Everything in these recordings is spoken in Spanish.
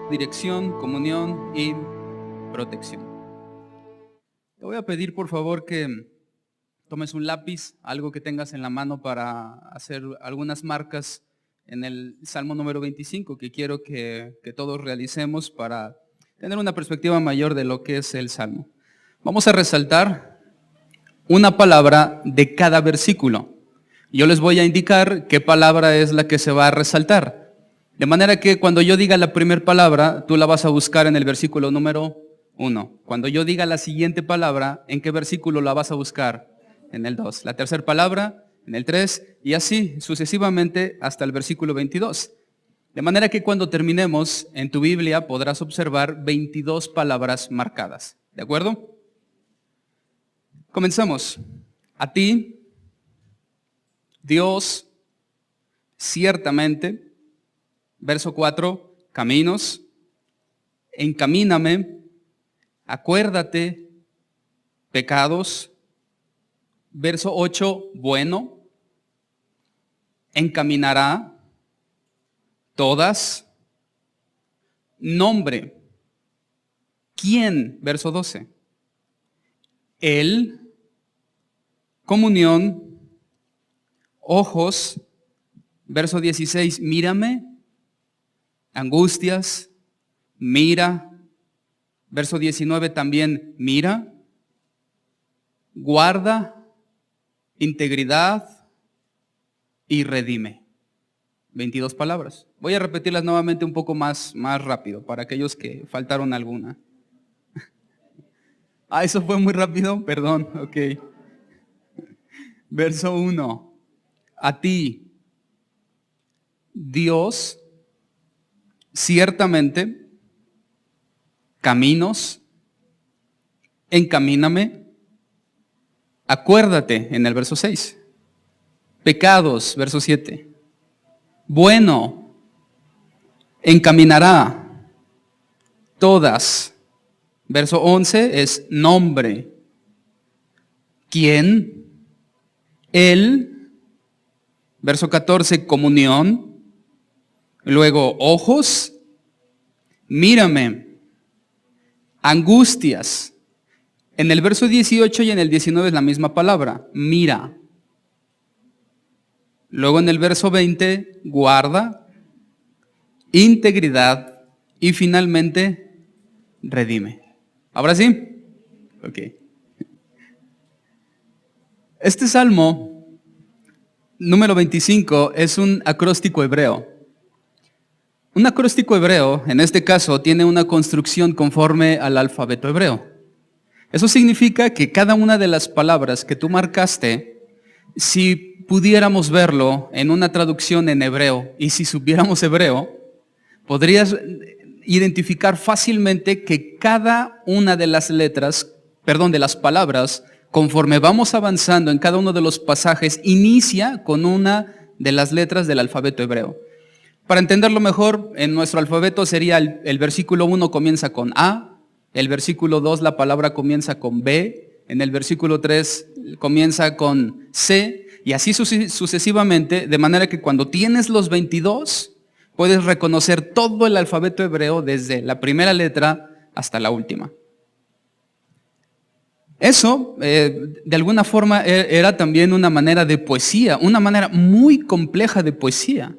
dirección, comunión y protección. Te voy a pedir por favor que tomes un lápiz, algo que tengas en la mano para hacer algunas marcas en el Salmo número 25 que quiero que todos realicemos para tener una perspectiva mayor de lo que es el Salmo. Vamos a resaltar una palabra de cada versículo. Yo les voy a indicar qué palabra es la que se va a resaltar. De manera que cuando yo diga la primera palabra, tú la vas a buscar en el versículo número 1. Cuando yo diga la siguiente palabra, ¿en qué versículo la vas a buscar? En el 2. La tercera palabra, en el 3, y así sucesivamente hasta el versículo 22. De manera que cuando terminemos, en tu Biblia podrás observar 22 palabras marcadas. ¿De acuerdo? Comenzamos. A ti, Dios, ciertamente, verso 4, caminos, encamíname, acuérdate, pecados, verso 8, bueno, encaminará, todas, nombre, ¿quién? Verso 12, él, comunión, ojos, verso 16, mírame, angustias, mira, verso 19 también, mira, guarda, integridad y redime. 22 palabras. Voy a repetirlas nuevamente un poco más rápido para aquellos que faltaron alguna. Eso fue muy rápido, perdón, ok. Verso 1. A ti, Dios, ciertamente, caminos, encamíname, acuérdate en el verso 6, pecados, verso 7, bueno, encaminará, todas, verso 11 es nombre, ¿quién? Él, verso 14, comunión, luego ojos, mírame, angustias. En el verso 18 y en el 19 es la misma palabra, mira. Luego en el verso 20, guarda, integridad y finalmente, redime. ¿Ahora sí? Ok. Este salmo número 25 es un acróstico hebreo. Un acróstico hebreo, en este caso, tiene una construcción conforme al alfabeto hebreo. Eso significa que cada una de las palabras que tú marcaste, si pudiéramos verlo en una traducción en hebreo, y si supiéramos hebreo, podrías identificar fácilmente que cada una de las de las palabras, conforme vamos avanzando en cada uno de los pasajes, inicia con una de las letras del alfabeto hebreo. Para entenderlo mejor, en nuestro alfabeto sería el versículo 1 comienza con A, el versículo 2 la palabra comienza con B, en el versículo 3 comienza con C, y así sucesivamente, de manera que cuando tienes los 22, puedes reconocer todo el alfabeto hebreo desde la primera letra hasta la última. Eso, de alguna forma, era también una manera de poesía, una manera muy compleja de poesía.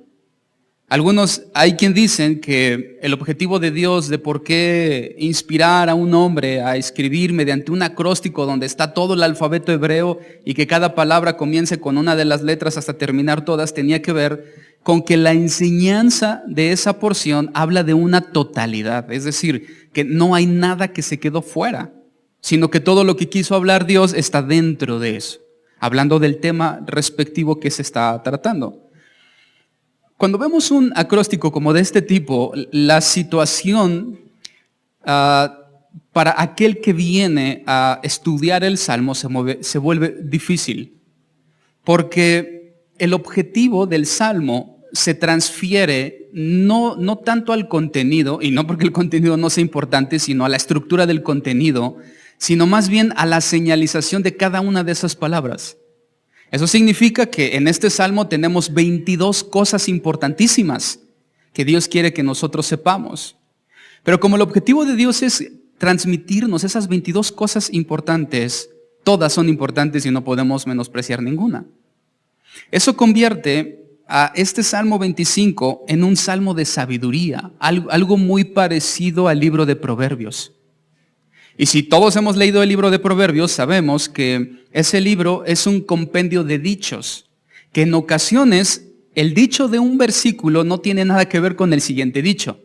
Hay quien dicen que el objetivo de Dios de por qué inspirar a un hombre a escribir mediante un acróstico donde está todo el alfabeto hebreo y que cada palabra comience con una de las letras hasta terminar todas, tenía que ver con que la enseñanza de esa porción habla de una totalidad, es decir, que no hay nada que se quedó fuera, sino que todo lo que quiso hablar Dios está dentro de eso, hablando del tema respectivo que se está tratando. Cuando vemos un acróstico como de este tipo, la situación para aquel que viene a estudiar el Salmo se vuelve difícil, porque el objetivo del Salmo se transfiere no tanto al contenido, y no porque el contenido no sea importante, sino a la estructura del contenido, sino más bien a la señalización de cada una de esas palabras. Eso significa que en este salmo tenemos 22 cosas importantísimas que Dios quiere que nosotros sepamos. Pero como el objetivo de Dios es transmitirnos esas 22 cosas importantes, todas son importantes y no podemos menospreciar ninguna. Eso convierte a este Salmo 25 en un salmo de sabiduría, algo muy parecido al libro de Proverbios. Y si todos hemos leído el libro de Proverbios, sabemos que ese libro es un compendio de dichos, que en ocasiones el dicho de un versículo no tiene nada que ver con el siguiente dicho,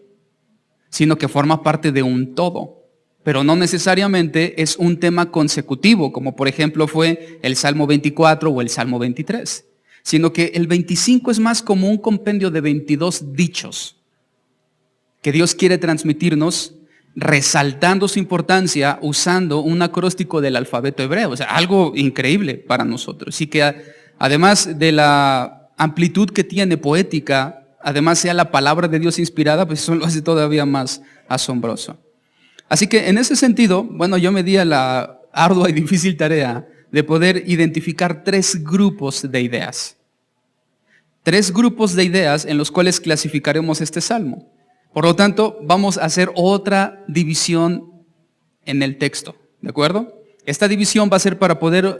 sino que forma parte de un todo, pero no necesariamente es un tema consecutivo, como por ejemplo fue el Salmo 24 o el Salmo 23, sino que el 25 es más como un compendio de 22 dichos que Dios quiere transmitirnos, resaltando su importancia usando un acróstico del alfabeto hebreo. O sea, algo increíble para nosotros. Y que además de la amplitud que tiene poética, además sea la palabra de Dios inspirada, pues eso lo hace todavía más asombroso. Así que en ese sentido, bueno, yo me di a la ardua y difícil tarea de poder identificar 3 grupos de ideas. 3 grupos de ideas en los cuales clasificaremos este salmo. Por lo tanto, vamos a hacer otra división en el texto, ¿de acuerdo? Esta división va a ser para poder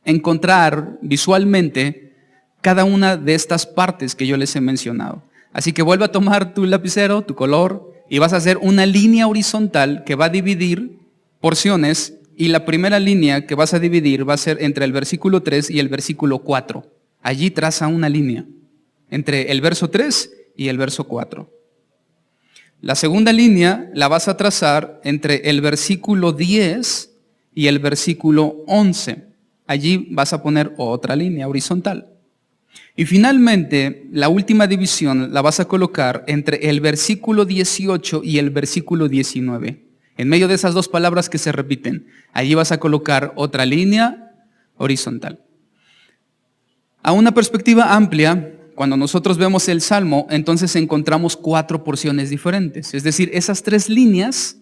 encontrar visualmente cada una de estas partes que yo les he mencionado. Así que vuelve a tomar tu lapicero, tu color, y vas a hacer una línea horizontal que va a dividir porciones, y la primera línea que vas a dividir va a ser entre el versículo 3 y el versículo 4. Allí traza una línea entre el verso 3 y el verso 4. La segunda línea la vas a trazar entre el versículo 10 y el versículo 11. Allí vas a poner otra línea horizontal. Y finalmente, la última división la vas a colocar entre el versículo 18 y el versículo 19. En medio de esas 2 palabras que se repiten, allí vas a colocar otra línea horizontal. A una perspectiva amplia, cuando nosotros vemos el Salmo, entonces encontramos 4 porciones diferentes. Es decir, esas 3 líneas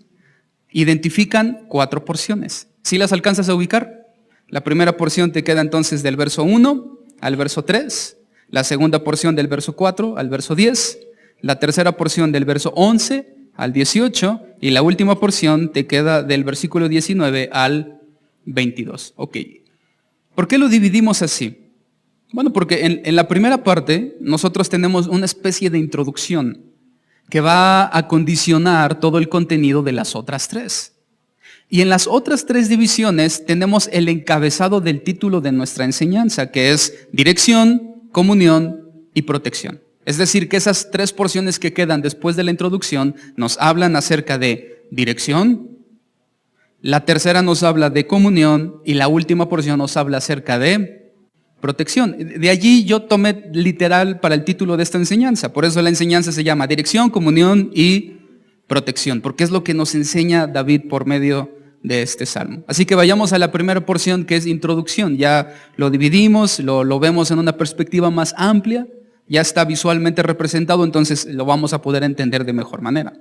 identifican 4 porciones. ¿Sí las alcanzas a ubicar? La primera porción te queda entonces del verso 1 al verso 3, la segunda porción del verso 4 al verso 10, la tercera porción del verso 11 al 18 y la última porción te queda del versículo 19 al 22. Ok. ¿Por qué lo dividimos así? Bueno, porque en la primera parte nosotros tenemos una especie de introducción que va a condicionar todo el contenido de las otras 3. Y en las otras 3 divisiones tenemos el encabezado del título de nuestra enseñanza, que es dirección, comunión y protección. Es decir, que esas 3 porciones que quedan después de la introducción nos hablan acerca de dirección, la tercera nos habla de comunión y la última porción nos habla acerca de protección. De allí yo tomé literal para el título de esta enseñanza. Por eso la enseñanza se llama dirección, comunión y protección, porque es lo que nos enseña David por medio de este salmo. Así que vayamos a la primera porción, que es introducción. Ya lo dividimos, lo vemos en una perspectiva más amplia, ya está visualmente representado, entonces lo vamos a poder entender de mejor manera.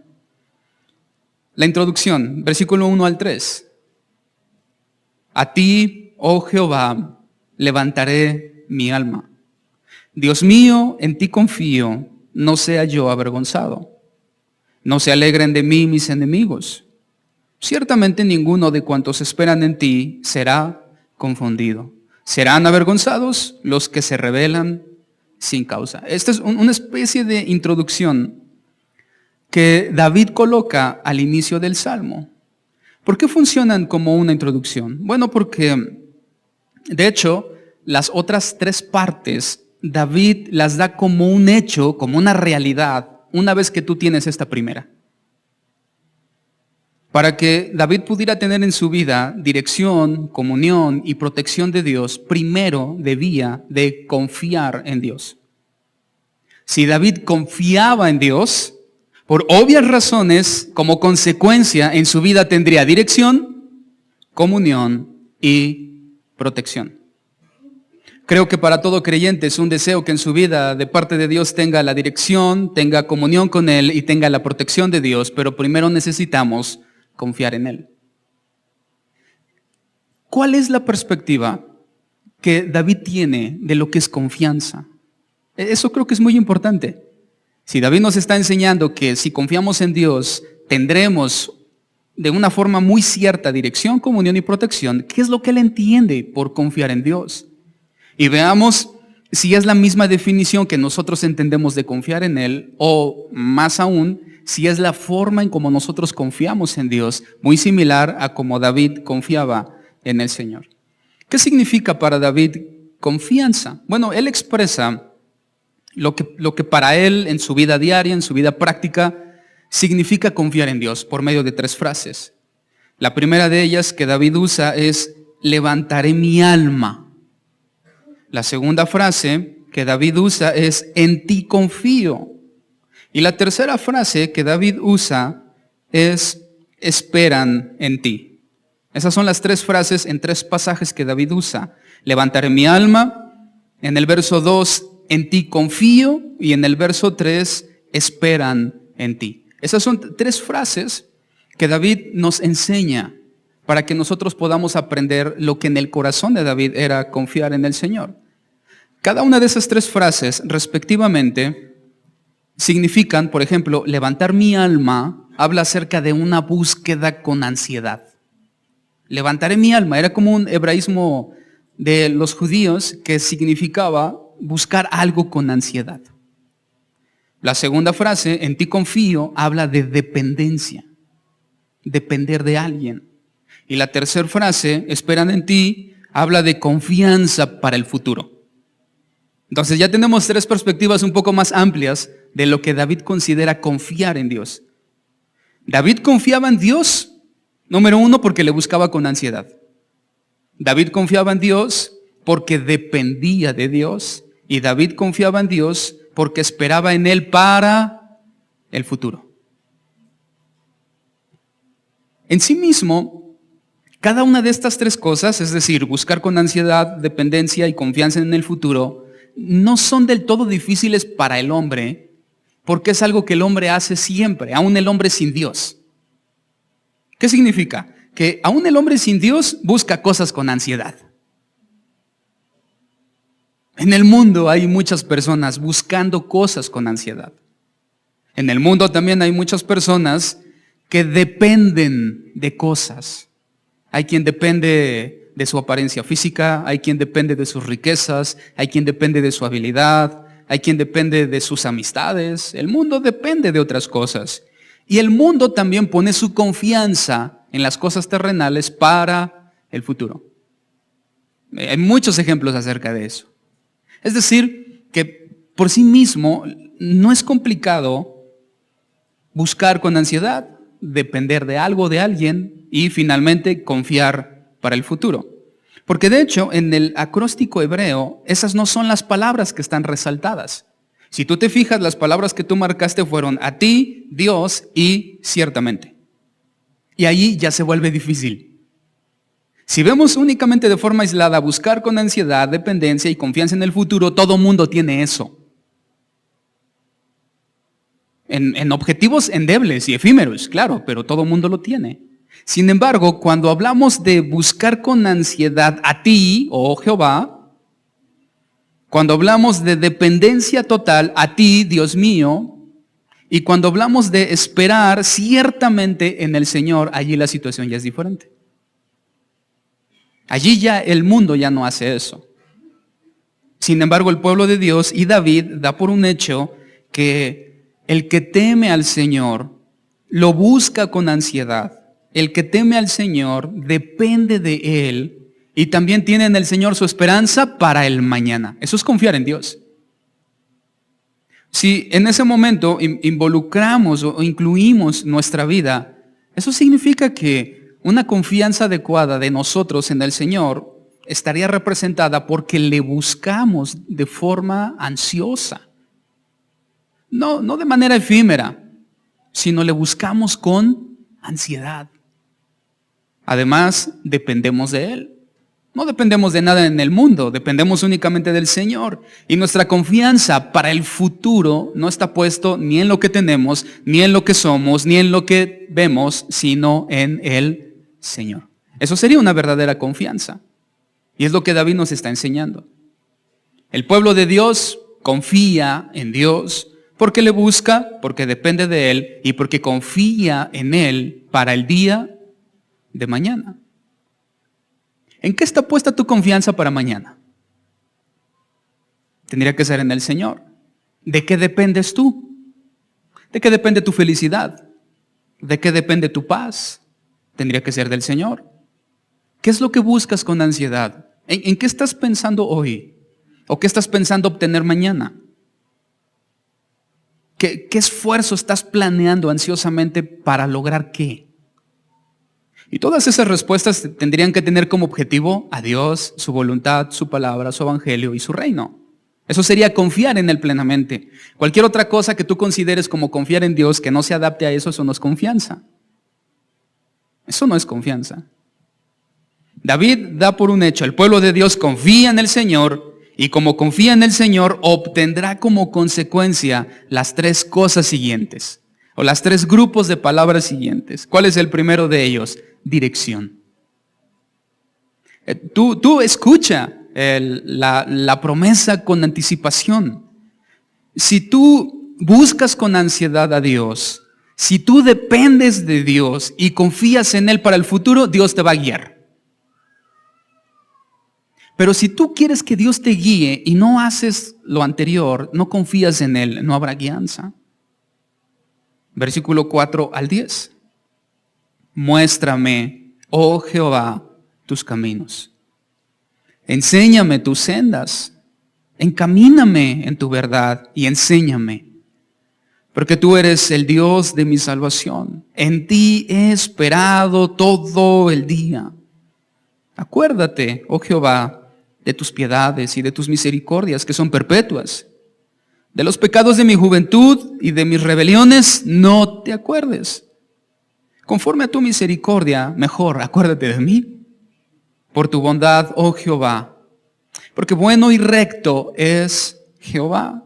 La introducción, versículo 1 al 3. A ti, oh Jehová, levantaré mi alma. Dios mío, en ti confío, no sea yo avergonzado. No se alegren de mí mis enemigos. Ciertamente ninguno de cuantos esperan en ti será confundido. Serán avergonzados los que se rebelan sin causa. Esta es una especie de introducción que David coloca al inicio del Salmo. ¿Por qué funcionan como una introducción? Bueno, porque de hecho, las otras 3 partes, David las da como un hecho, como una realidad, una vez que tú tienes esta primera. Para que David pudiera tener en su vida dirección, comunión y protección de Dios, primero debía de confiar en Dios. Si David confiaba en Dios, por obvias razones, como consecuencia, en su vida tendría dirección, comunión y protección. Creo que para todo creyente es un deseo que en su vida de parte de Dios tenga la dirección, tenga comunión con Él y tenga la protección de Dios, pero primero necesitamos confiar en Él. ¿Cuál es la perspectiva que David tiene de lo que es confianza? Eso creo que es muy importante. Si David nos está enseñando que si confiamos en Dios, tendremos de una forma muy cierta dirección, comunión y protección, ¿qué es lo que él entiende por confiar en Dios? Y veamos si es la misma definición que nosotros entendemos de confiar en Él, o más aún, si es la forma en cómo nosotros confiamos en Dios, muy similar a como David confiaba en el Señor. ¿Qué significa para David confianza? Bueno, él expresa lo que para él en su vida diaria, en su vida práctica, significa confiar en Dios por medio de 3 frases. La primera de ellas que David usa es: levantaré mi alma. La segunda frase que David usa es: en ti confío. Y la tercera frase que David usa es: esperan en ti. Esas son las 3 frases en 3 pasajes que David usa. Levantaré mi alma, en el verso 2, en ti confío, y en el verso 3, esperan en ti. Esas son 3 frases que David nos enseña para que nosotros podamos aprender lo que en el corazón de David era confiar en el Señor. Cada una de esas 3 frases, respectivamente, significan, por ejemplo, levantar mi alma, habla acerca de una búsqueda con ansiedad. Levantaré mi alma, era como un hebraísmo de los judíos que significaba buscar algo con ansiedad. La segunda frase, en ti confío, habla de dependencia, depender de alguien. Y la tercera frase, esperan en ti, habla de confianza para el futuro. Entonces ya tenemos 3 perspectivas un poco más amplias de lo que David considera confiar en Dios. David confiaba en Dios, número 1, porque le buscaba con ansiedad. David confiaba en Dios porque dependía de Dios. Y David confiaba en Dios porque esperaba en Él para el futuro. En sí mismo, cada una de estas 3 cosas, es decir, buscar con ansiedad, dependencia y confianza en el futuro, no son del todo difíciles para el hombre, porque es algo que el hombre hace siempre, aún el hombre sin Dios. ¿Qué significa? Que aún el hombre sin Dios busca cosas con ansiedad. En el mundo hay muchas personas buscando cosas con ansiedad. En el mundo también hay muchas personas que dependen de cosas. Hay quien depende de su apariencia física, hay quien depende de sus riquezas, hay quien depende de su habilidad, hay quien depende de sus amistades. El mundo depende de otras cosas. Y el mundo también pone su confianza en las cosas terrenales para el futuro. Hay muchos ejemplos acerca de eso. Es decir, que por sí mismo no es complicado buscar con ansiedad, depender de algo, de alguien y finalmente confiar para el futuro. Porque de hecho, en el acróstico hebreo, esas no son las palabras que están resaltadas. Si tú te fijas, las palabras que tú marcaste fueron a ti, Dios y ciertamente. Y ahí ya se vuelve difícil. Si vemos únicamente de forma aislada buscar con ansiedad, dependencia y confianza en el futuro, todo mundo tiene eso. En objetivos endebles y efímeros, claro, pero todo mundo lo tiene. Sin embargo, cuando hablamos de buscar con ansiedad a ti, oh Jehová, cuando hablamos de dependencia total a ti, Dios mío, y cuando hablamos de esperar ciertamente en el Señor, allí la situación ya es diferente. Allí ya el mundo ya no hace eso. Sin embargo, el pueblo de Dios y David da por un hecho que el que teme al Señor lo busca con ansiedad. El que teme al Señor depende de Él y también tiene en el Señor su esperanza para el mañana. Eso es confiar en Dios. Si en ese momento involucramos o incluimos nuestra vida, eso significa que una confianza adecuada de nosotros en el Señor estaría representada porque le buscamos de forma ansiosa. No de manera efímera, sino le buscamos con ansiedad. Además, dependemos de Él. No dependemos de nada en el mundo, dependemos únicamente del Señor. Y nuestra confianza para el futuro no está puesto ni en lo que tenemos, ni en lo que somos, ni en lo que vemos, sino en el Señor. Eso sería una verdadera confianza. Y es lo que David nos está enseñando. El pueblo de Dios confía en Dios Porque le busca, porque depende de Él y porque confía en Él para el día de mañana. ¿En qué está puesta tu confianza para mañana? Tendría que ser en el Señor. ¿De qué dependes tú? ¿De qué depende tu felicidad? ¿De qué depende tu paz? Tendría que ser del Señor. ¿Qué es lo que buscas con ansiedad? ¿En qué estás pensando hoy? ¿O qué estás pensando obtener mañana? ¿Qué esfuerzo estás planeando ansiosamente para lograr qué? Y todas esas respuestas tendrían que tener como objetivo a Dios, su voluntad, su palabra, su evangelio y su reino. Eso sería confiar en Él plenamente. Cualquier otra cosa que tú consideres como confiar en Dios que no se adapte a eso, eso no es confianza. Eso no es confianza. David da por un hecho, el pueblo de Dios confía en el Señor y como confía en el Señor obtendrá como consecuencia las tres cosas siguientes o las tres grupos de palabras siguientes. ¿Cuál es el primero de ellos? Dirección. Tú escucha la promesa con anticipación. Si tú buscas con ansiedad a Dios, si tú dependes de Dios y confías en Él para el futuro, Dios te va a guiar. Pero si tú quieres que Dios te guíe y no haces lo anterior, no confías en Él, no habrá guianza. Versículo 4 al 10. Muéstrame, oh Jehová, tus caminos. Enséñame tus sendas. Encamíname en tu verdad y enséñame. Porque tú eres el Dios de mi salvación. En ti he esperado todo el día. Acuérdate, oh Jehová, de tus piedades y de tus misericordias que son perpetuas. De los pecados de mi juventud y de mis rebeliones no te acuerdes. Conforme a tu misericordia, mejor acuérdate de mí. Por tu bondad, oh Jehová. Porque bueno y recto es Jehová.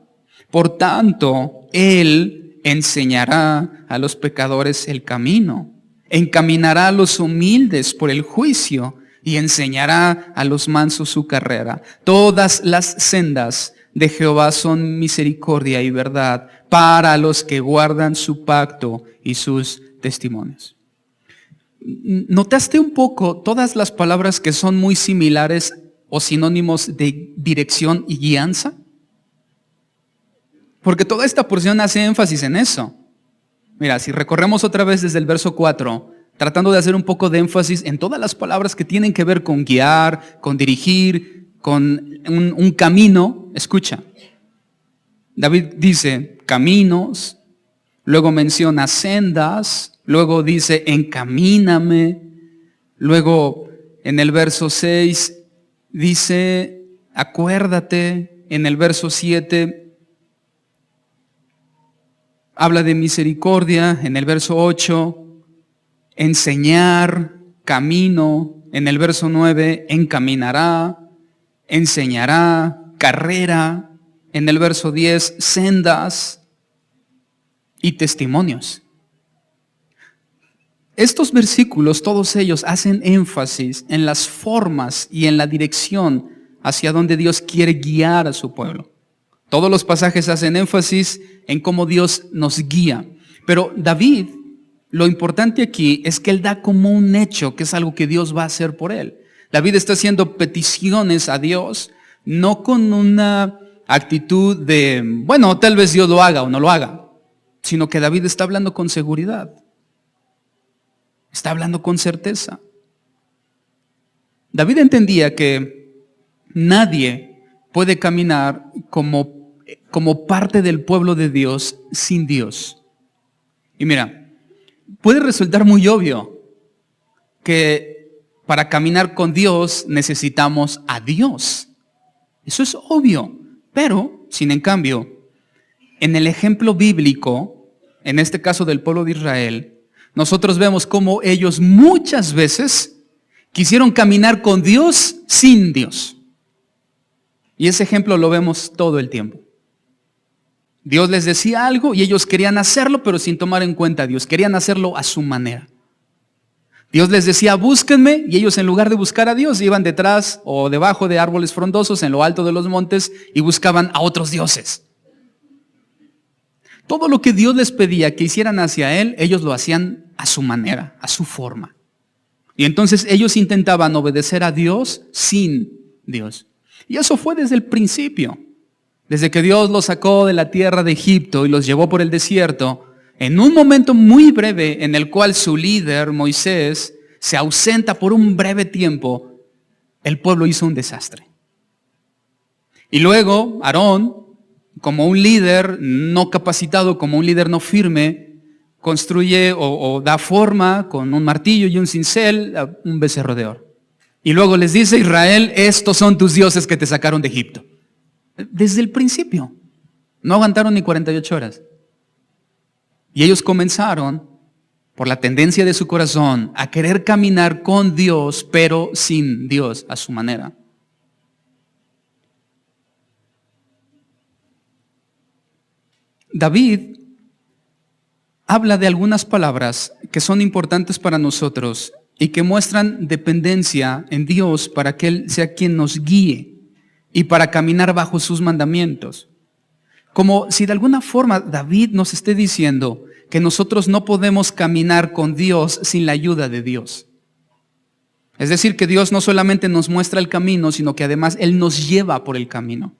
Por tanto, Él enseñará a los pecadores el camino. Encaminará a los humildes por el juicio y enseñará a los mansos su carrera. Todas las sendas de Jehová son misericordia y verdad para los que guardan su pacto y sus testimonios. ¿Notaste un poco todas las palabras que son muy similares o sinónimos de dirección y guianza? Porque toda esta porción hace énfasis en eso. Mira, si recorremos otra vez desde el verso 4, tratando de hacer un poco de énfasis en todas las palabras que tienen que ver con guiar, con dirigir, con un camino. Escucha, David dice caminos, luego menciona sendas, luego dice encamíname, luego en el verso 6 dice acuérdate, en el verso 7 habla de misericordia, en el verso 8 enseñar, camino, en el verso 9, encaminará, enseñará, carrera, en el verso 10, sendas y testimonios. Estos versículos, todos ellos, hacen énfasis en las formas y en la dirección hacia donde Dios quiere guiar a su pueblo. Todos los pasajes hacen énfasis en cómo Dios nos guía. Pero David, lo importante aquí es que él da como un hecho, que es algo que Dios va a hacer por él. David está haciendo peticiones a Dios, no con una actitud de, bueno, tal vez Dios lo haga o no lo haga, sino que David está hablando con seguridad. Está hablando con certeza. David entendía que nadie puede caminar como parte del pueblo de Dios sin Dios. Y mira, puede resultar muy obvio que para caminar con Dios necesitamos a Dios. Eso es obvio. Pero, sin en cambio, en el ejemplo bíblico, en este caso del pueblo de Israel, nosotros vemos cómo ellos muchas veces quisieron caminar con Dios sin Dios. Y ese ejemplo lo vemos todo el tiempo. Dios les decía algo y ellos querían hacerlo, pero sin tomar en cuenta a Dios. Querían hacerlo a su manera. Dios les decía, búsquenme, y ellos en lugar de buscar a Dios, iban detrás o debajo de árboles frondosos, en lo alto de los montes, y buscaban a otros dioses. Todo lo que Dios les pedía que hicieran hacia Él, ellos lo hacían a su manera, a su forma. Y entonces ellos intentaban obedecer a Dios sin Dios. Y eso fue desde el principio. Desde que Dios los sacó de la tierra de Egipto y los llevó por el desierto, en un momento muy breve en el cual su líder, Moisés, se ausenta por un breve tiempo, el pueblo hizo un desastre. Y luego Aarón, como un líder no capacitado, como un líder no firme, construye o da forma con un martillo y un cincel a un becerro de oro. Y luego les dice: Israel, estos son tus dioses que te sacaron de Egipto. Desde el principio. No aguantaron ni 48 horas. Y ellos comenzaron, por la tendencia de su corazón, a querer caminar con Dios, pero sin Dios, a su manera. David habla de algunas palabras que son importantes para nosotros y que muestran dependencia en Dios para que Él sea quien nos guíe y para caminar bajo sus mandamientos. Como si de alguna forma David nos esté diciendo que nosotros no podemos caminar con Dios sin la ayuda de Dios. Es decir, que Dios no solamente nos muestra el camino, sino que además Él nos lleva por el camino.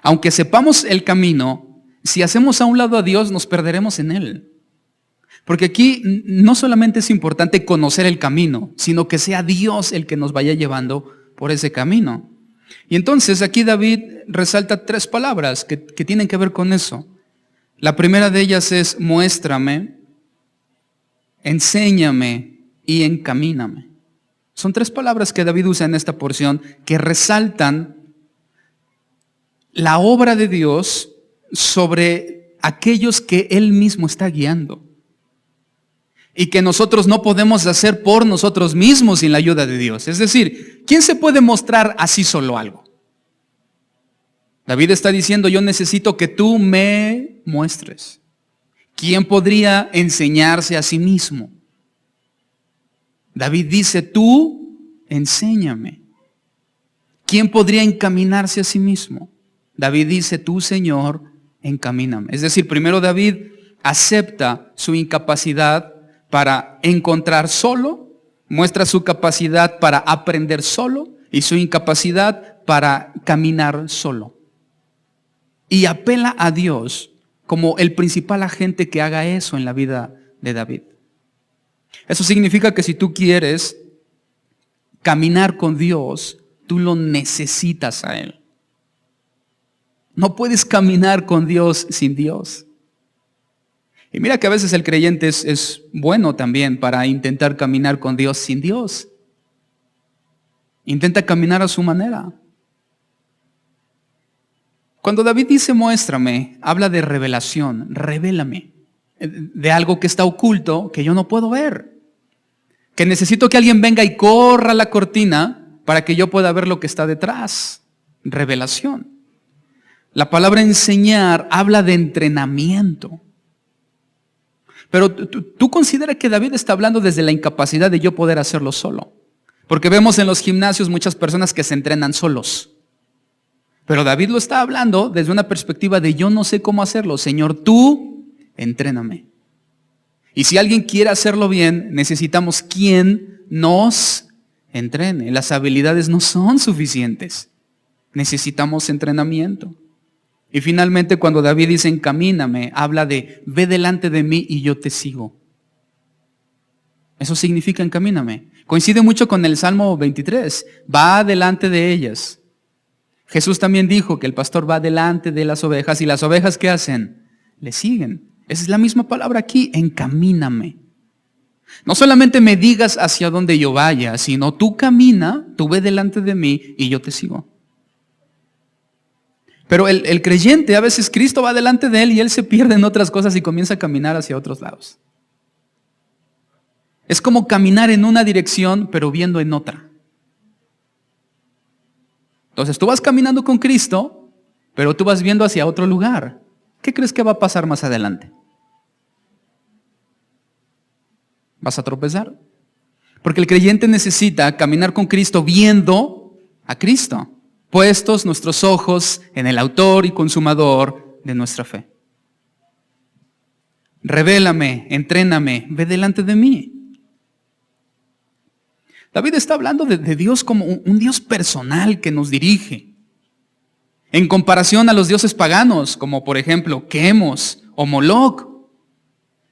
Aunque sepamos el camino, si hacemos a un lado a Dios, nos perderemos en Él. Porque aquí no solamente es importante conocer el camino, sino que sea Dios el que nos vaya llevando por ese camino. Y entonces aquí David resalta 3 palabras que tienen que ver con eso. La primera de ellas es: muéstrame, enséñame y encamíname. Son 3 palabras que David usa en esta porción que resaltan la obra de Dios sobre aquellos que Él mismo está guiando. Y que nosotros no podemos hacer por nosotros mismos sin la ayuda de Dios. Es decir, ¿quién se puede mostrar así solo algo? David está diciendo: yo necesito que tú me muestres. ¿Quién podría enseñarse a sí mismo? David dice: tú enséñame. ¿Quién podría encaminarse a sí mismo? David dice: tú, Señor, encamíname. Es decir, primero David acepta su incapacidad para encontrar solo, muestra su capacidad para aprender solo y su incapacidad para caminar solo. Y apela a Dios como el principal agente que haga eso en la vida de David. Eso significa que si tú quieres caminar con Dios, tú lo necesitas a Él. No puedes caminar con Dios sin Dios. Y mira que a veces el creyente es bueno también para intentar caminar con Dios sin Dios. Intenta caminar a su manera. Cuando David dice muéstrame, habla de revelación, revélame, de algo que está oculto que yo no puedo ver. Que necesito que alguien venga y corra la cortina para que yo pueda ver lo que está detrás. Revelación. La palabra enseñar habla de entrenamiento. Pero tú considera que David está hablando desde la incapacidad de yo poder hacerlo solo. Porque vemos en los gimnasios muchas personas que se entrenan solos. Pero David lo está hablando desde una perspectiva de yo no sé cómo hacerlo. Señor, tú entréname. Y si alguien quiere hacerlo bien, necesitamos quien nos entrene. Las habilidades no son suficientes. Necesitamos entrenamiento. Y finalmente, cuando David dice encamíname, habla de ve delante de mí y yo te sigo. Eso significa encamíname. Coincide mucho con el Salmo 23. Va delante de ellas. Jesús también dijo que el pastor va delante de las ovejas y las ovejas ¿qué hacen? Le siguen. Esa es la misma palabra aquí, encamíname. No solamente me digas hacia dónde yo vaya, sino tú camina, tú ve delante de mí y yo te sigo. Pero el creyente, a veces Cristo va delante de él y él se pierde en otras cosas y comienza a caminar hacia otros lados. Es como caminar en una dirección, pero viendo en otra. Entonces tú vas caminando con Cristo, pero tú vas viendo hacia otro lugar. ¿Qué crees que va a pasar más adelante? ¿Vas a tropezar? Porque el creyente necesita caminar con Cristo viendo a Cristo, puestos nuestros ojos en el autor y consumador de nuestra fe. revélame, entréname, ve delante de mí. David está hablando de Dios como un Dios personal que nos dirige. En comparación a los dioses paganos, como por ejemplo Quemos o Moloch,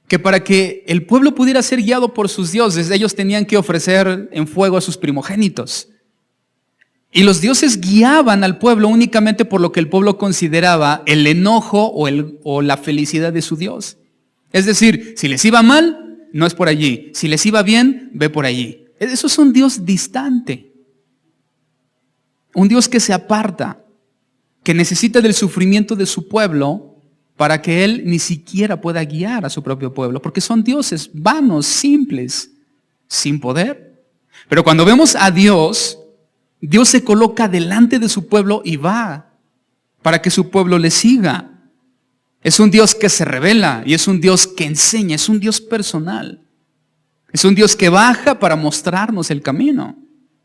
que para que el pueblo pudiera ser guiado por sus dioses, ellos tenían que ofrecer en fuego a sus primogénitos. Y los dioses guiaban al pueblo únicamente por lo que el pueblo consideraba el enojo o la felicidad de su Dios. Es decir, si les iba mal, no es por allí. Si les iba bien, ve por allí. Eso es un Dios distante. Un Dios que se aparta, que necesita del sufrimiento de su pueblo para que Él ni siquiera pueda guiar a su propio pueblo, porque son dioses vanos, simples, sin poder. Pero cuando vemos a Dios, Dios se coloca delante de su pueblo y va para que su pueblo le siga. Es un Dios que se revela y es un Dios que enseña, es un Dios personal. Es un Dios que baja para mostrarnos el camino.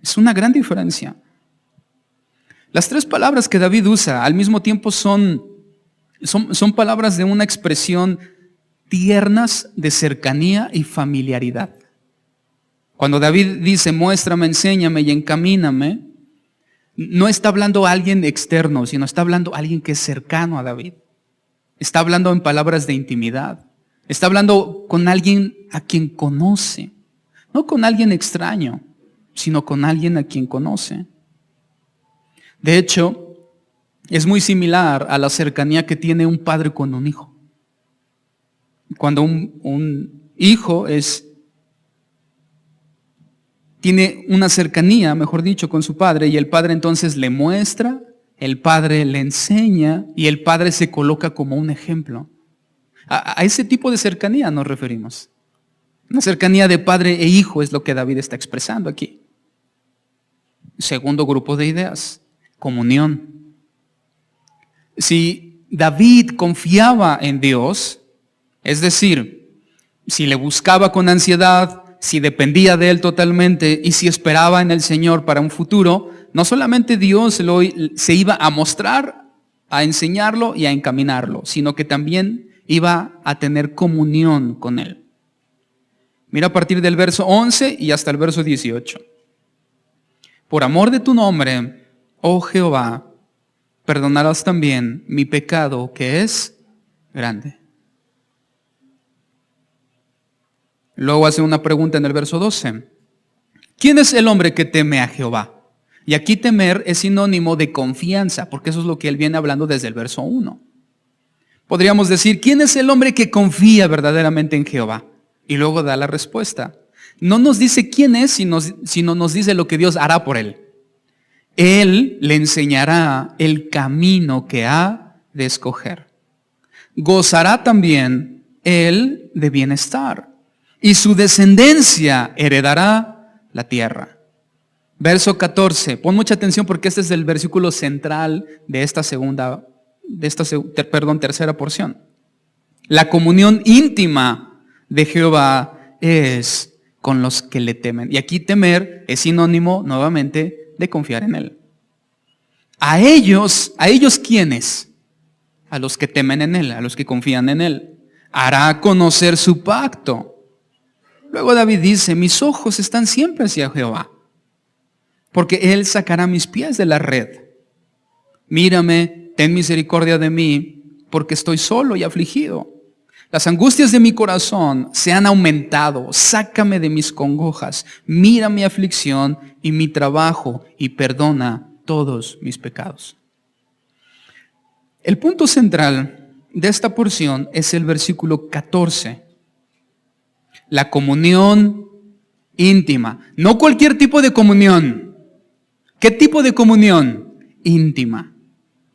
Es una gran diferencia. Las tres palabras que David usa al mismo tiempo son palabras de una expresión tiernas de cercanía y familiaridad. Cuando David dice, muéstrame, enséñame y encamíname, no está hablando a alguien externo, sino está hablando a alguien que es cercano a David. Está hablando en palabras de intimidad. Está hablando con alguien a quien conoce. No con alguien extraño, sino con alguien a quien conoce. De hecho, es muy similar a la cercanía que tiene un padre con un hijo. Cuando un hijo tiene una cercanía, mejor dicho, con su padre, y el padre entonces le muestra, el padre le enseña, y el padre se coloca como un ejemplo. A ese tipo de cercanía nos referimos. Una cercanía de padre e hijo es lo que David está expresando aquí. Segundo grupo de ideas, comunión. Si David confiaba en Dios, es decir, si le buscaba con ansiedad, si dependía de Él totalmente y si esperaba en el Señor para un futuro, no solamente Dios se iba a mostrar, a enseñarlo y a encaminarlo, sino que también iba a tener comunión con Él. Mira a partir del verso 11 y hasta el verso 18. Por amor de tu nombre, oh Jehová, perdonarás también mi pecado que es grande. Luego hace una pregunta en el verso 12. ¿Quién es el hombre que teme a Jehová? Y aquí temer es sinónimo de confianza, porque eso es lo que él viene hablando desde el verso 1. Podríamos decir, ¿quién es el hombre que confía verdaderamente en Jehová? Y luego da la respuesta. No nos dice quién es, sino nos dice lo que Dios hará por él. Él le enseñará el camino que ha de escoger. Gozará también él de bienestar, y su descendencia heredará la tierra. Verso 14, pon mucha atención porque este es el versículo central de esta tercera porción. La comunión íntima de Jehová es con los que le temen. Y aquí temer es sinónimo nuevamente de confiar en Él. ¿A ellos quiénes? A los que temen en Él, a los que confían en Él. Hará conocer su pacto. Luego David dice, mis ojos están siempre hacia Jehová, porque Él sacará mis pies de la red. Mírame, ten misericordia de mí, porque estoy solo y afligido. Las angustias de mi corazón se han aumentado. Sácame de mis congojas. Mira mi aflicción y mi trabajo y perdona todos mis pecados. El punto central de esta porción es el versículo 14. La comunión íntima. No cualquier tipo de comunión. ¿Qué tipo de comunión? Íntima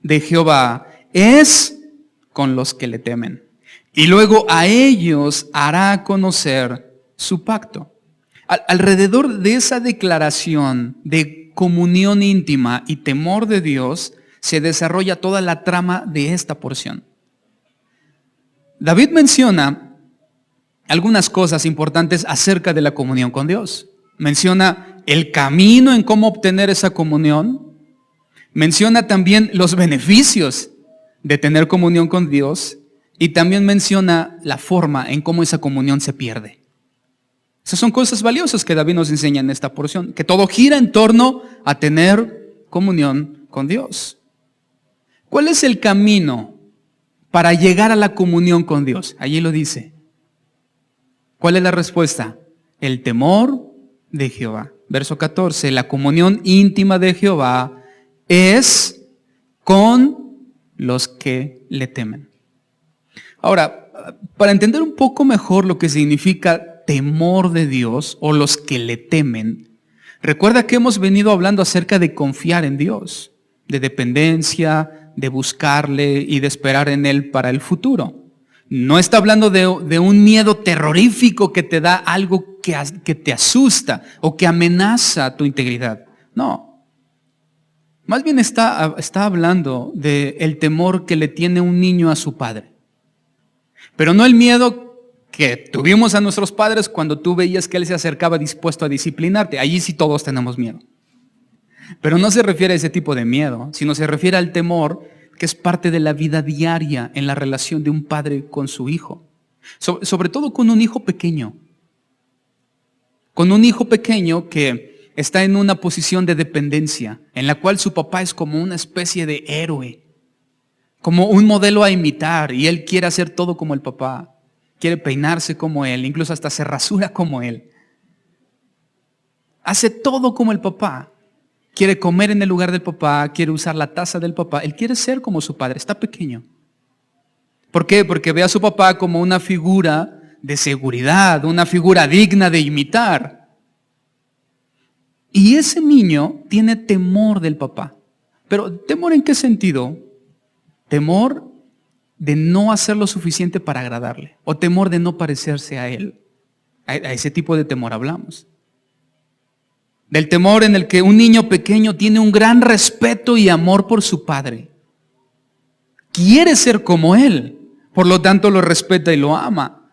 de Jehová es con los que le temen. Y luego a ellos hará conocer su pacto. Alrededor de esa declaración de comunión íntima y temor de Dios se desarrolla toda la trama de esta porción. David menciona algunas cosas importantes acerca de la comunión con Dios. Menciona el camino en cómo obtener esa comunión. Menciona también los beneficios de tener comunión con Dios. y también menciona la forma en cómo esa comunión se pierde. Esas son cosas valiosas que David nos enseña en esta porción, que todo gira en torno a tener comunión con Dios. ¿Cuál es el camino para llegar a la comunión con Dios? Allí lo dice. ¿Cuál es la respuesta? El temor de Jehová. Verso 14, la comunión íntima de Jehová es con los que le temen. Ahora, para entender un poco mejor lo que significa temor de Dios o los que le temen, recuerda que hemos venido hablando acerca de confiar en Dios, de dependencia, de buscarle y de esperar en Él para el futuro. No está hablando de un miedo terrorífico que te da algo que te asusta o que amenaza tu integridad. No. Más bien está hablando del temor que le tiene un niño a su padre. Pero no el miedo que tuvimos a nuestros padres cuando tú veías que Él se acercaba dispuesto a disciplinarte. Allí sí todos tenemos miedo. Pero no se refiere a ese tipo de miedo, sino se refiere al temor que es parte de la vida diaria en la relación de un padre con su hijo. Sobre todo con un hijo pequeño. Con un hijo pequeño que está en una posición de dependencia, en la cual su papá es como una especie de héroe, como un modelo a imitar, y él quiere hacer todo como el papá. Quiere peinarse como él, incluso hasta se rasura como él. Hace todo como el papá. Quiere comer en el lugar del papá, quiere usar la taza del papá. Él quiere ser como su padre, está pequeño. ¿Por qué? Porque ve a su papá como una figura de seguridad, una figura digna de imitar. Y ese niño tiene temor del papá. Pero ¿temor en qué sentido? Temor de no hacer lo suficiente para agradarle, o temor de no parecerse a él. A ese tipo de temor hablamos. Del temor en el que un niño pequeño tiene un gran respeto y amor por su padre. Quiere ser como él, por lo tanto lo respeta y lo ama.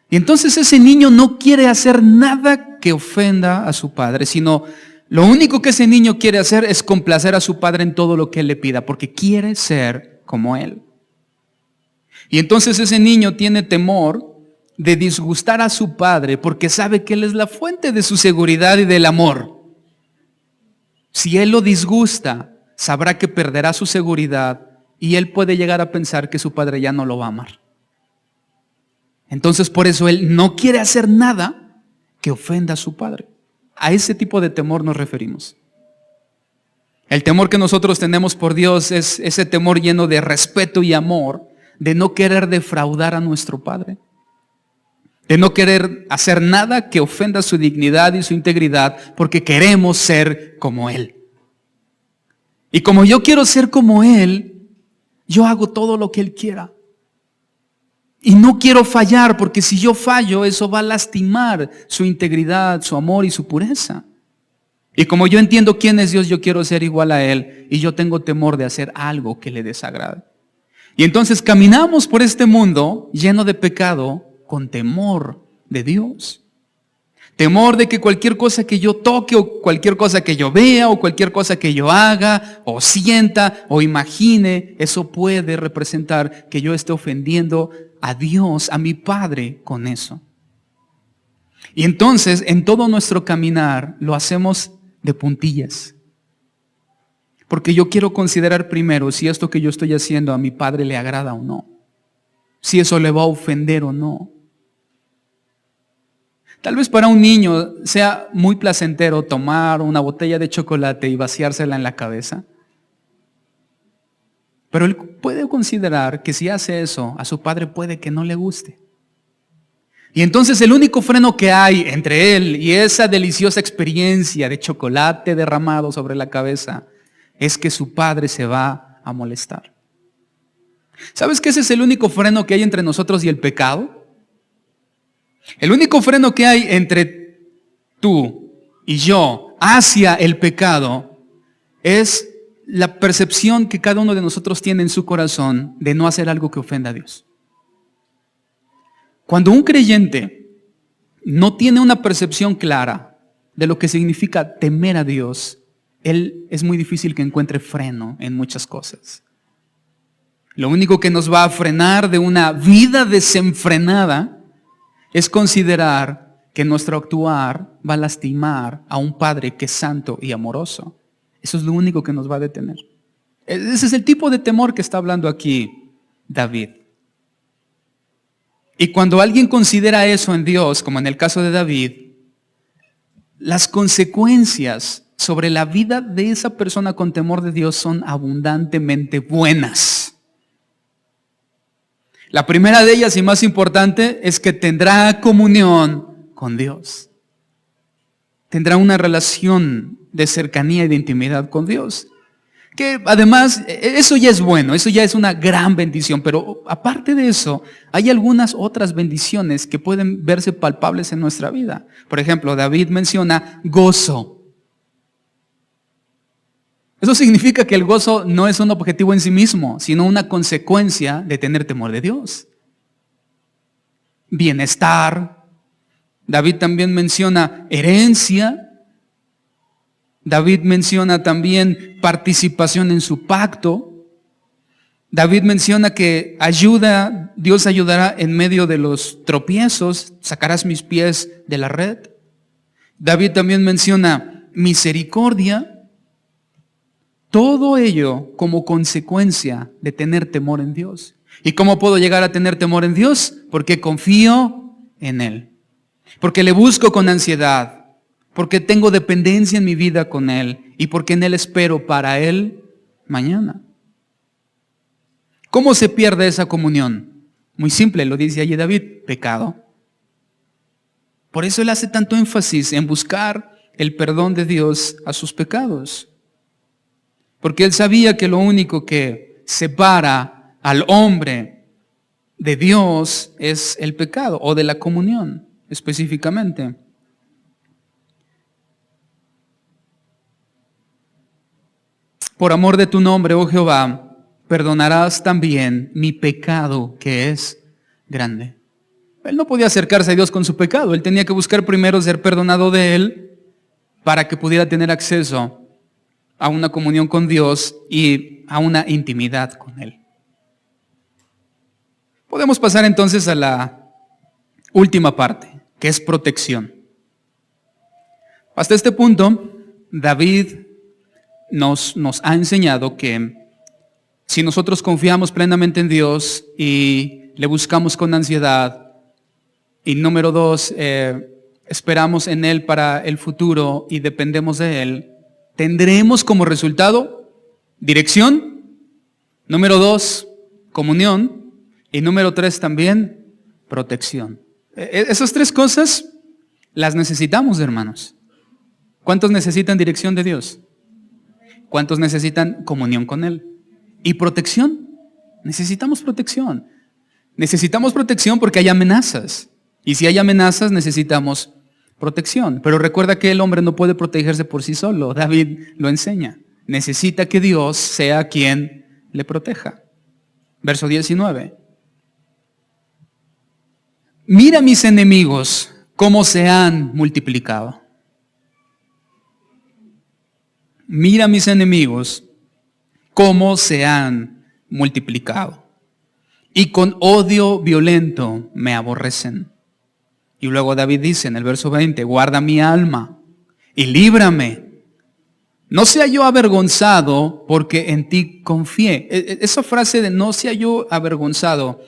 Y entonces ese niño no quiere hacer nada que ofenda a su padre, sino lo único que ese niño quiere hacer es complacer a su padre en todo lo que él le pida, porque quiere ser como él. Y entonces ese niño tiene temor de disgustar a su padre porque sabe que él es la fuente de su seguridad y del amor. Si él lo disgusta, sabrá que perderá su seguridad y él puede llegar a pensar que su padre ya no lo va a amar. Entonces por eso él no quiere hacer nada que ofenda a su padre. A ese tipo de temor nos referimos. El temor que nosotros tenemos por Dios es ese temor lleno de respeto y amor, de no querer defraudar a nuestro Padre, de no querer hacer nada que ofenda su dignidad y su integridad, porque queremos ser como Él. Y como yo quiero ser como Él, yo hago todo lo que Él quiera. Y no quiero fallar, porque si yo fallo, eso va a lastimar su integridad, su amor y su pureza. Y como yo entiendo quién es Dios, yo quiero ser igual a Él, y yo tengo temor de hacer algo que le desagrade. Y entonces caminamos por este mundo lleno de pecado con temor de Dios. Temor de que cualquier cosa que yo toque o cualquier cosa que yo vea o cualquier cosa que yo haga o sienta o imagine, eso puede representar que yo esté ofendiendo a Dios, a mi Padre con eso. Y entonces en todo nuestro caminar lo hacemos de puntillas. Porque yo quiero considerar primero si esto que yo estoy haciendo a mi padre le agrada o no. Si eso le va a ofender o no. Tal vez para un niño sea muy placentero tomar una botella de chocolate y vaciársela en la cabeza. Pero él puede considerar que si hace eso, a su padre puede que no le guste. Y entonces el único freno que hay entre él y esa deliciosa experiencia de chocolate derramado sobre la cabeza es que su padre se va a molestar. ¿Sabes que ese es el único freno que hay entre nosotros y el pecado? El único freno que hay entre tú y yo hacia el pecado es la percepción que cada uno de nosotros tiene en su corazón de no hacer algo que ofenda a Dios. Cuando un creyente no tiene una percepción clara de lo que significa temer a Dios, él es muy difícil que encuentre freno en muchas cosas. Lo único que nos va a frenar de una vida desenfrenada es considerar que nuestro actuar va a lastimar a un Padre que es santo y amoroso. Eso es lo único que nos va a detener. Ese es el tipo de temor que está hablando aquí David. Y cuando alguien considera eso en Dios, como en el caso de David, las consecuencias sobre la vida de esa persona con temor de Dios son abundantemente buenas. La primera de ellas y más importante es que tendrá comunión con Dios. Tendrá una relación de cercanía y de intimidad con Dios. Que además, eso ya es bueno, eso ya es una gran bendición, pero aparte de eso, hay algunas otras bendiciones que pueden verse palpables en nuestra vida. Por ejemplo, David menciona gozo. Eso significa que el gozo no es un objetivo en sí mismo, sino una consecuencia de tener temor de Dios. Bienestar. David también menciona herencia. David menciona también participación en su pacto. David menciona que Dios ayudará en medio de los tropiezos, sacarás mis pies de la red. David también menciona misericordia. Todo ello como consecuencia de tener temor en Dios. ¿Y cómo puedo llegar a tener temor en Dios? Porque confío en Él. Porque le busco con ansiedad. Porque tengo dependencia en mi vida con Él. Y porque en Él espero para Él mañana. ¿Cómo se pierde esa comunión? Muy simple, lo dice allí David, pecado. Por eso Él hace tanto énfasis en buscar el perdón de Dios a sus pecados. Porque Él sabía que lo único que separa al hombre de Dios es el pecado, o de la comunión específicamente. Por amor de tu nombre, oh Jehová, perdonarás también mi pecado que es grande. Él no podía acercarse a Dios con su pecado, él tenía que buscar primero ser perdonado de él para que pudiera tener acceso a una comunión con Dios y a una intimidad con Él. Podemos pasar entonces a la última parte, que es protección. Hasta este punto, David nos ha enseñado que si nosotros confiamos plenamente en Dios y le buscamos con ansiedad, y número 2, esperamos en Él para el futuro y dependemos de Él, tendremos como resultado dirección, número 2, comunión, y número 3 también, protección. Esas tres cosas las necesitamos, hermanos. ¿Cuántos necesitan dirección de Dios? ¿Cuántos necesitan comunión con Él? ¿Y protección? Necesitamos protección. Necesitamos protección porque hay amenazas. Y si hay amenazas, necesitamos protección. Pero recuerda que el hombre no puede protegerse por sí solo. David lo enseña. Necesita que Dios sea quien le proteja. Verso 19. Mira mis enemigos cómo se han multiplicado. Mira mis enemigos cómo se han multiplicado. Y con odio violento me aborrecen. Y luego David dice en el verso 20, guarda mi alma y líbrame. No sea yo avergonzado porque en ti confié. Esa frase de no sea yo avergonzado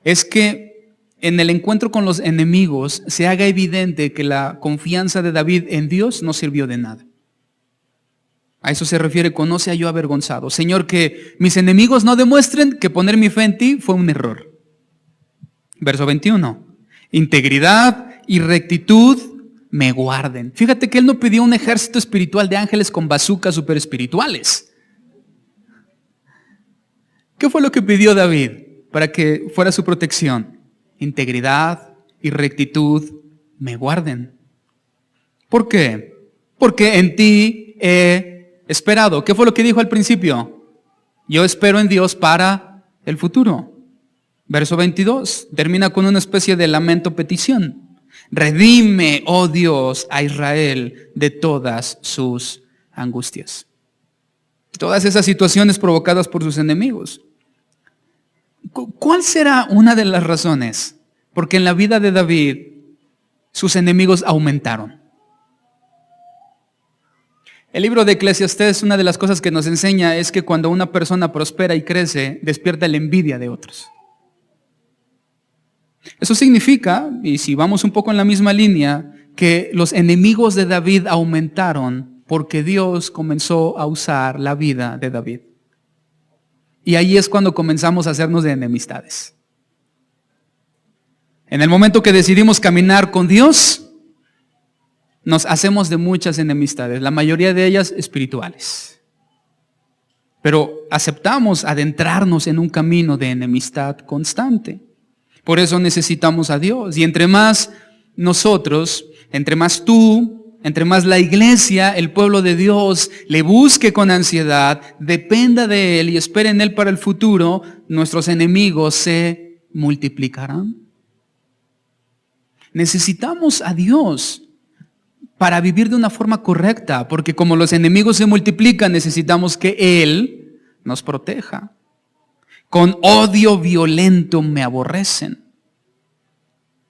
es que en el encuentro con los enemigos se haga evidente que la confianza de David en Dios no sirvió de nada. A eso se refiere con no sea yo avergonzado. Señor, que mis enemigos no demuestren que poner mi fe en ti fue un error. Verso 21. Integridad y rectitud me guarden. Fíjate que él no pidió un ejército espiritual de ángeles con bazucas super espirituales. ¿Qué fue lo que pidió David para que fuera su protección? Integridad y rectitud me guarden. ¿Por qué? Porque en ti he esperado. ¿Qué fue lo que dijo al principio? Yo espero en Dios para el futuro. Verso 22, termina con una especie de lamento petición. Redime, oh Dios, a Israel de todas sus angustias. Todas esas situaciones provocadas por sus enemigos. ¿Cuál será una de las razones? Porque en la vida de David, sus enemigos aumentaron. El libro de Eclesiastés, una de las cosas que nos enseña es que cuando una persona prospera y crece, despierta la envidia de otros. Eso significa, y si vamos un poco en la misma línea, que los enemigos de David aumentaron porque Dios comenzó a usar la vida de David. Y ahí es cuando comenzamos a hacernos de enemistades. En el momento que decidimos caminar con Dios, nos hacemos de muchas enemistades, la mayoría de ellas espirituales. Pero aceptamos adentrarnos en un camino de enemistad constante. Por eso necesitamos a Dios. Y entre más nosotros, entre más tú, entre más la iglesia, el pueblo de Dios, le busque con ansiedad, dependa de Él y espere en Él para el futuro, nuestros enemigos se multiplicarán. Necesitamos a Dios para vivir de una forma correcta, porque como los enemigos se multiplican, necesitamos que Él nos proteja. Con odio violento me aborrecen.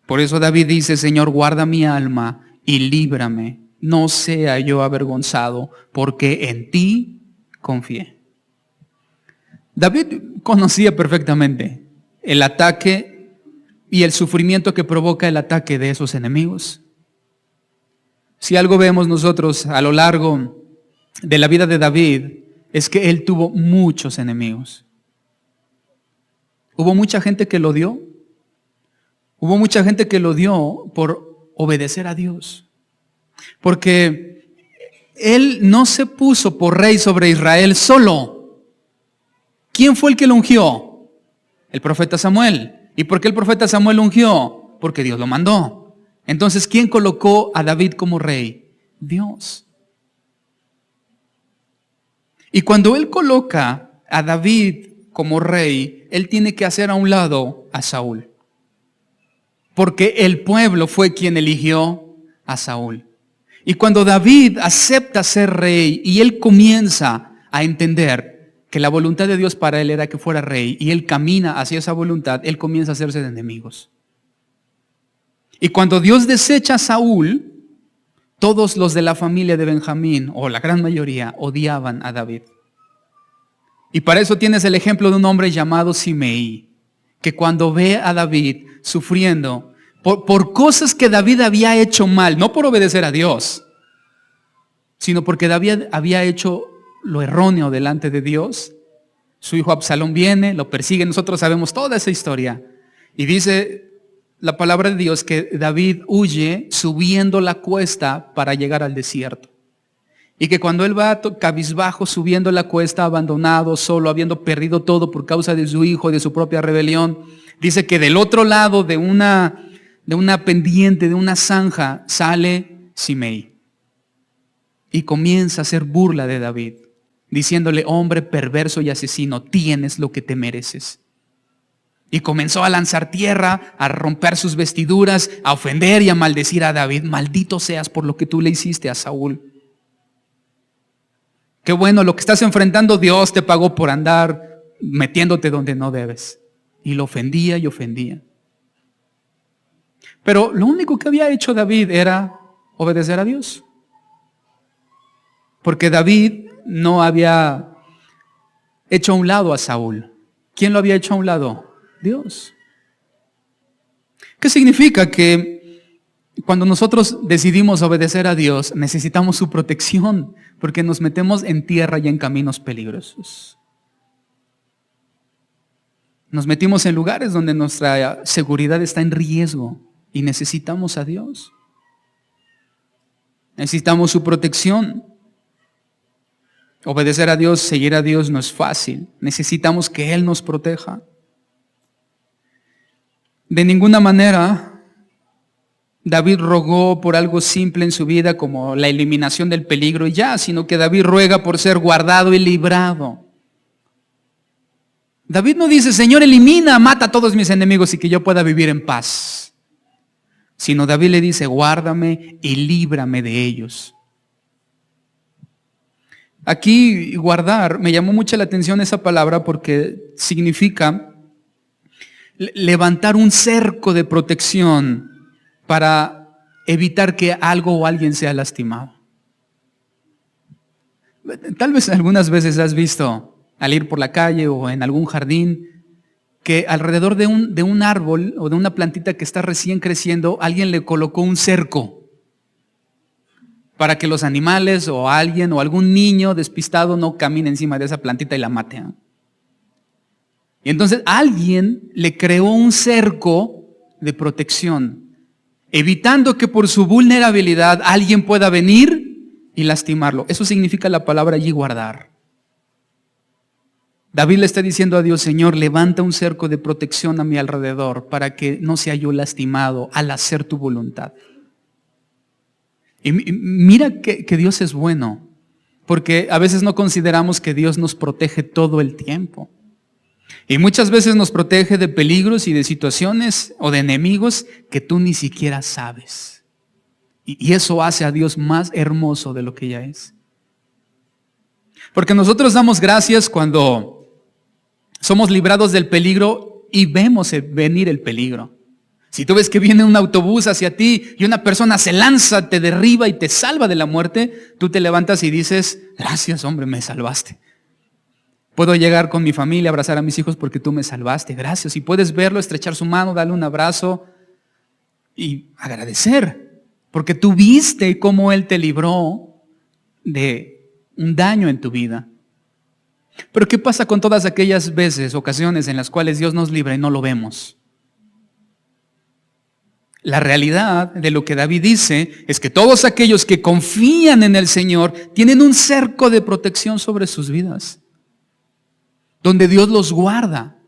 Por eso David dice, Señor, guarda mi alma y líbrame, no sea yo avergonzado, porque en ti confié. David conocía perfectamente el ataque y el sufrimiento que provoca el ataque de esos enemigos. Si algo vemos nosotros a lo largo de la vida de David, es que él tuvo muchos enemigos. Hubo mucha gente que lo odió. Hubo mucha gente que lo odió por obedecer a Dios. Porque él no se puso por rey sobre Israel solo. ¿Quién fue el que lo ungió? El profeta Samuel. ¿Y por qué el profeta Samuel lo ungió? Porque Dios lo mandó. Entonces, ¿quién colocó a David como rey? Dios. Y cuando Él coloca a David como rey, Él tiene que hacer a un lado a Saúl. Porque el pueblo fue quien eligió a Saúl. Y cuando David acepta ser rey y él comienza a entender que la voluntad de Dios para él era que fuera rey y él camina hacia esa voluntad, él comienza a hacerse de enemigos. Y cuando Dios desecha a Saúl, todos los de la familia de Benjamín, o la gran mayoría, odiaban a David. Y para eso tienes el ejemplo de un hombre llamado Simei, que cuando ve a David sufriendo por cosas que David había hecho mal, no por obedecer a Dios, sino porque David había hecho lo erróneo delante de Dios, su hijo Absalón viene, lo persigue, nosotros sabemos toda esa historia, y dice la palabra de Dios que David huye subiendo la cuesta para llegar al desierto. Y que cuando él va cabizbajo subiendo la cuesta, abandonado, solo, habiendo perdido todo por causa de su hijo, de su propia rebelión, dice que del otro lado de una pendiente, de una zanja, sale Simei. Y comienza a hacer burla de David, diciéndole, hombre perverso y asesino, tienes lo que te mereces. Y comenzó a lanzar tierra, a romper sus vestiduras, a ofender y a maldecir a David. Maldito seas por lo que tú le hiciste a Saúl. Qué bueno, lo que estás enfrentando, Dios te pagó por andar metiéndote donde no debes. Y lo ofendía y ofendía. Pero lo único que había hecho David era obedecer a Dios. Porque David no había hecho a un lado a Saúl. ¿Quién lo había hecho a un lado? Dios. ¿Qué significa? Que cuando nosotros decidimos obedecer a Dios, necesitamos su protección, porque nos metemos en tierra y en caminos peligrosos. Nos metimos en lugares donde nuestra seguridad está en riesgo y necesitamos a Dios. Necesitamos su protección. Obedecer a Dios, seguir a Dios no es fácil. Necesitamos que Él nos proteja. De ninguna manera David rogó por algo simple en su vida como la eliminación del peligro y ya, sino que David ruega por ser guardado y librado. David no dice, Señor, elimina, mata a todos mis enemigos y que yo pueda vivir en paz. Sino David le dice, guárdame y líbrame de ellos. Aquí guardar, me llamó mucho la atención esa palabra porque significa levantar un cerco de protección para evitar que algo o alguien sea lastimado. Tal vez algunas veces has visto al ir por la calle o en algún jardín que alrededor de un árbol o de una plantita que está recién creciendo, alguien le colocó un cerco para que los animales o alguien o algún niño despistado no camine encima de esa plantita y la mate. Y entonces alguien le creó un cerco de protección, evitando que por su vulnerabilidad alguien pueda venir y lastimarlo. Eso significa la palabra allí guardar. David le está diciendo a Dios: Señor, levanta un cerco de protección a mi alrededor para que no sea yo lastimado al hacer tu voluntad. Y mira que Dios es bueno, porque a veces no consideramos que Dios nos protege todo el tiempo. Y muchas veces nos protege de peligros y de situaciones o de enemigos que tú ni siquiera sabes. Y eso hace a Dios más hermoso de lo que ya es. Porque nosotros damos gracias cuando somos librados del peligro y vemos venir el peligro. Si tú ves que viene un autobús hacia ti y una persona se lanza, te derriba y te salva de la muerte, tú te levantas y dices: gracias, hombre, me salvaste. Puedo llegar con mi familia, abrazar a mis hijos porque tú me salvaste, gracias. Y puedes verlo, estrechar su mano, darle un abrazo y agradecer, porque tú viste cómo Él te libró de un daño en tu vida. Pero ¿qué pasa con todas aquellas veces, ocasiones en las cuales Dios nos libra y no lo vemos? La realidad de lo que David dice es que todos aquellos que confían en el Señor tienen un cerco de protección sobre sus vidas, donde Dios los guarda.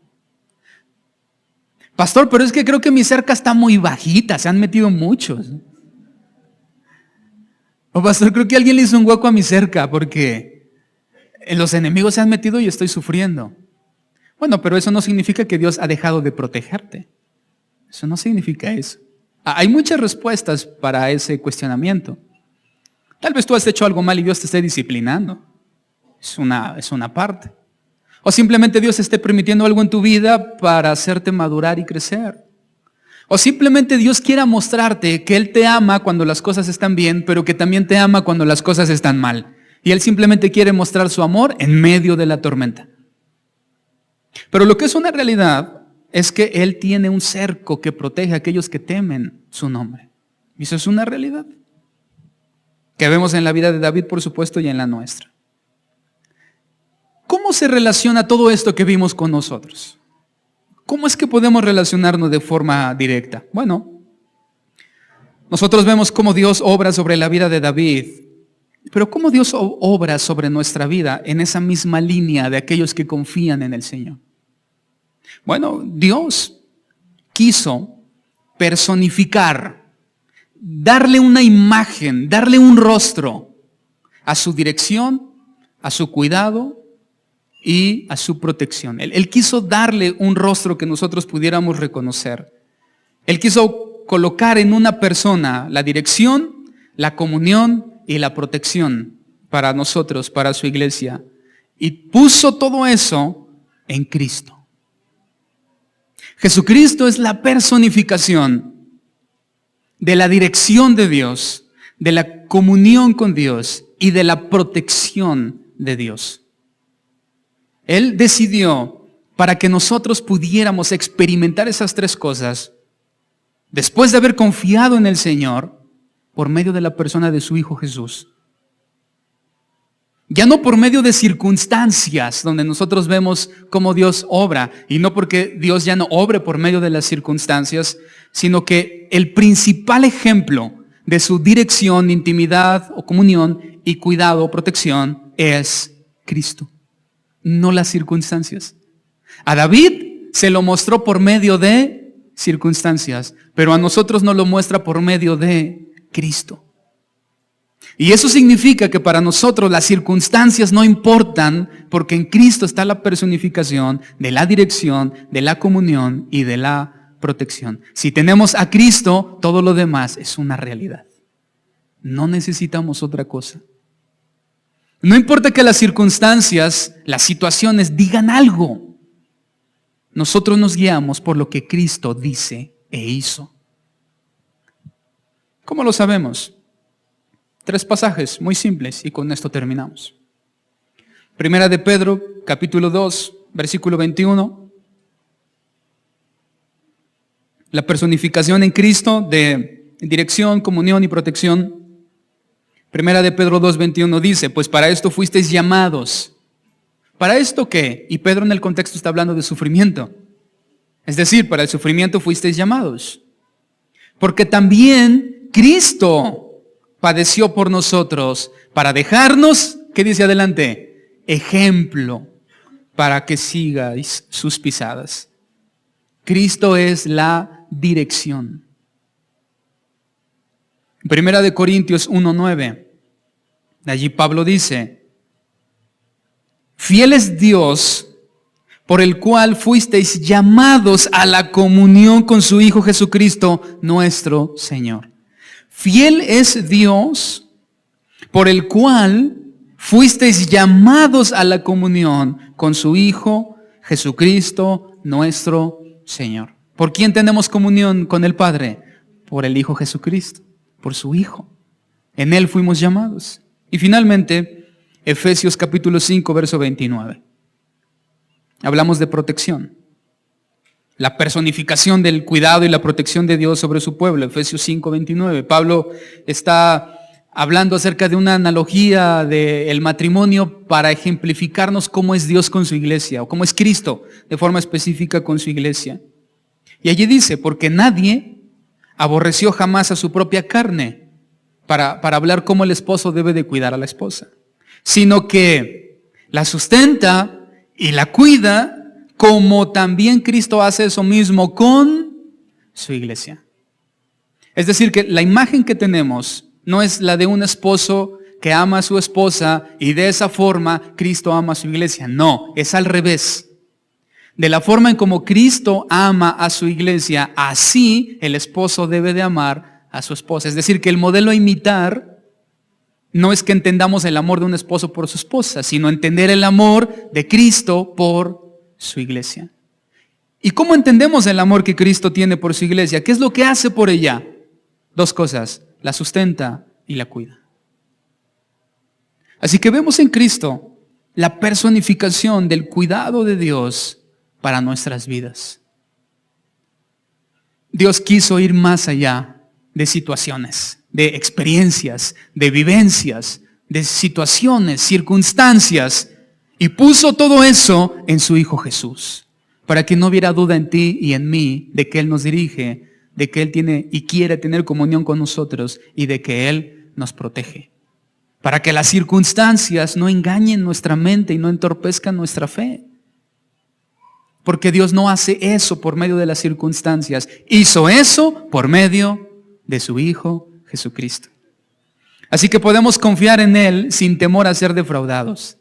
Pastor, pero es que creo que mi cerca está muy bajita, se han metido muchos. O pastor, creo que alguien le hizo un hueco a mi cerca porque los enemigos se han metido y estoy sufriendo. Bueno, pero eso no significa que Dios ha dejado de protegerte. Eso no significa eso. Hay muchas respuestas para ese cuestionamiento. Tal vez tú has hecho algo mal y Dios te esté disciplinando. Es una parte. O simplemente Dios esté permitiendo algo en tu vida para hacerte madurar y crecer. O simplemente Dios quiera mostrarte que Él te ama cuando las cosas están bien, pero que también te ama cuando las cosas están mal. Y Él simplemente quiere mostrar su amor en medio de la tormenta. Pero lo que es una realidad es que Él tiene un cerco que protege a aquellos que temen su nombre. Y eso es una realidad que vemos en la vida de David, por supuesto, y en la nuestra. ¿Cómo se relaciona todo esto que vimos con nosotros? ¿Cómo es que podemos relacionarnos de forma directa? Bueno, nosotros vemos cómo Dios obra sobre la vida de David, pero cómo Dios obra sobre nuestra vida en esa misma línea de aquellos que confían en el Señor. Bueno, Dios quiso personificar, darle una imagen, darle un rostro a su dirección, a su cuidado y a su protección. Él quiso darle un rostro que nosotros pudiéramos reconocer. Él quiso colocar en una persona la dirección, la comunión y la protección para nosotros, para su iglesia. Y puso todo eso en Cristo. Jesucristo es la personificación de la dirección de Dios, de la comunión con Dios y de la protección de Dios. Él decidió, para que nosotros pudiéramos experimentar esas tres cosas, después de haber confiado en el Señor, por medio de la persona de su Hijo Jesús. Ya no por medio de circunstancias donde nosotros vemos cómo Dios obra, y no porque Dios ya no obre por medio de las circunstancias, sino que el principal ejemplo de su dirección, intimidad o comunión y cuidado o protección es Cristo, no las circunstancias. A David se lo mostró por medio de circunstancias, pero a nosotros nos lo muestra por medio de Cristo. Y eso significa que para nosotros las circunstancias no importan, porque en Cristo está la personificación de la dirección, de la comunión y de la protección. Si tenemos a Cristo, todo lo demás es una realidad. No necesitamos otra cosa. No importa que las circunstancias, las situaciones digan algo. Nosotros nos guiamos por lo que Cristo dice e hizo. ¿Cómo lo sabemos? 3 pasajes muy simples y con esto terminamos. Primera de Pedro, capítulo 2, versículo 21. La personificación en Cristo de dirección, comunión y protección. Primera de Pedro 2, 21 dice, pues para esto fuisteis llamados. ¿Para esto qué? Y Pedro en el contexto está hablando de sufrimiento. Es decir, para el sufrimiento fuisteis llamados. Porque también Cristo padeció por nosotros para dejarnos, ¿qué dice adelante? Ejemplo para que sigáis sus pisadas. Cristo es la dirección. Primera de Corintios 1:9. Allí Pablo dice, fiel es Dios por el cual fuisteis llamados a la comunión con su Hijo Jesucristo, nuestro Señor. Fiel es Dios por el cual fuisteis llamados a la comunión con su Hijo Jesucristo, nuestro Señor. ¿Por quién tenemos comunión con el Padre? Por el Hijo Jesucristo, por su Hijo. En Él fuimos llamados. Y finalmente, Efesios capítulo 5, verso 29. Hablamos de protección. La personificación del cuidado y la protección de Dios sobre su pueblo. Efesios 5, 29. Pablo está hablando acerca de una analogía del matrimonio para ejemplificarnos cómo es Dios con su iglesia, o cómo es Cristo de forma específica con su iglesia. Y allí dice, porque nadie aborreció jamás a su propia carne, para hablar cómo el esposo debe de cuidar a la esposa, sino que la sustenta y la cuida, como también Cristo hace eso mismo con su iglesia. Es decir, que la imagen que tenemos no es la de un esposo que ama a su esposa y de esa forma Cristo ama a su iglesia. No, es al revés. De la forma en como Cristo ama a su iglesia, así el esposo debe de amar a su esposa. Es decir, que el modelo a imitar no es que entendamos el amor de un esposo por su esposa, sino entender el amor de Cristo por su iglesia. ¿Y cómo entendemos el amor que Cristo tiene por su iglesia? ¿Qué es lo que hace por ella? 2 cosas, la sustenta y la cuida. Así que vemos en Cristo la personificación del cuidado de Dios para nuestras vidas. Dios quiso ir más allá de situaciones, de experiencias, de vivencias, de situaciones, circunstancias, y puso todo eso en su Hijo Jesús, para que no hubiera duda en ti y en mí de que Él nos dirige, de que Él tiene y quiere tener comunión con nosotros y de que Él nos protege. Para que las circunstancias no engañen nuestra mente y no entorpezcan nuestra fe. Porque Dios no hace eso por medio de las circunstancias. Hizo eso por medio de su Hijo Jesucristo. Así que podemos confiar en Él sin temor a ser defraudados.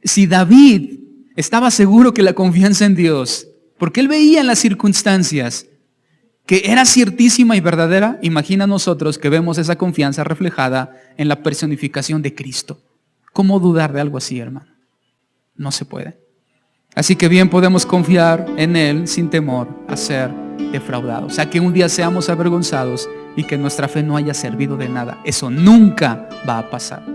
Si David estaba seguro que la confianza en Dios, porque él veía en las circunstancias que era ciertísima y verdadera, imagina nosotros que vemos esa confianza reflejada en la personificación de Cristo. ¿Cómo dudar de algo así, hermano? No se puede. Así que bien podemos confiar en Él sin temor a ser defraudados. O sea, que un día seamos avergonzados y que nuestra fe no haya servido de nada. Eso nunca va a pasar.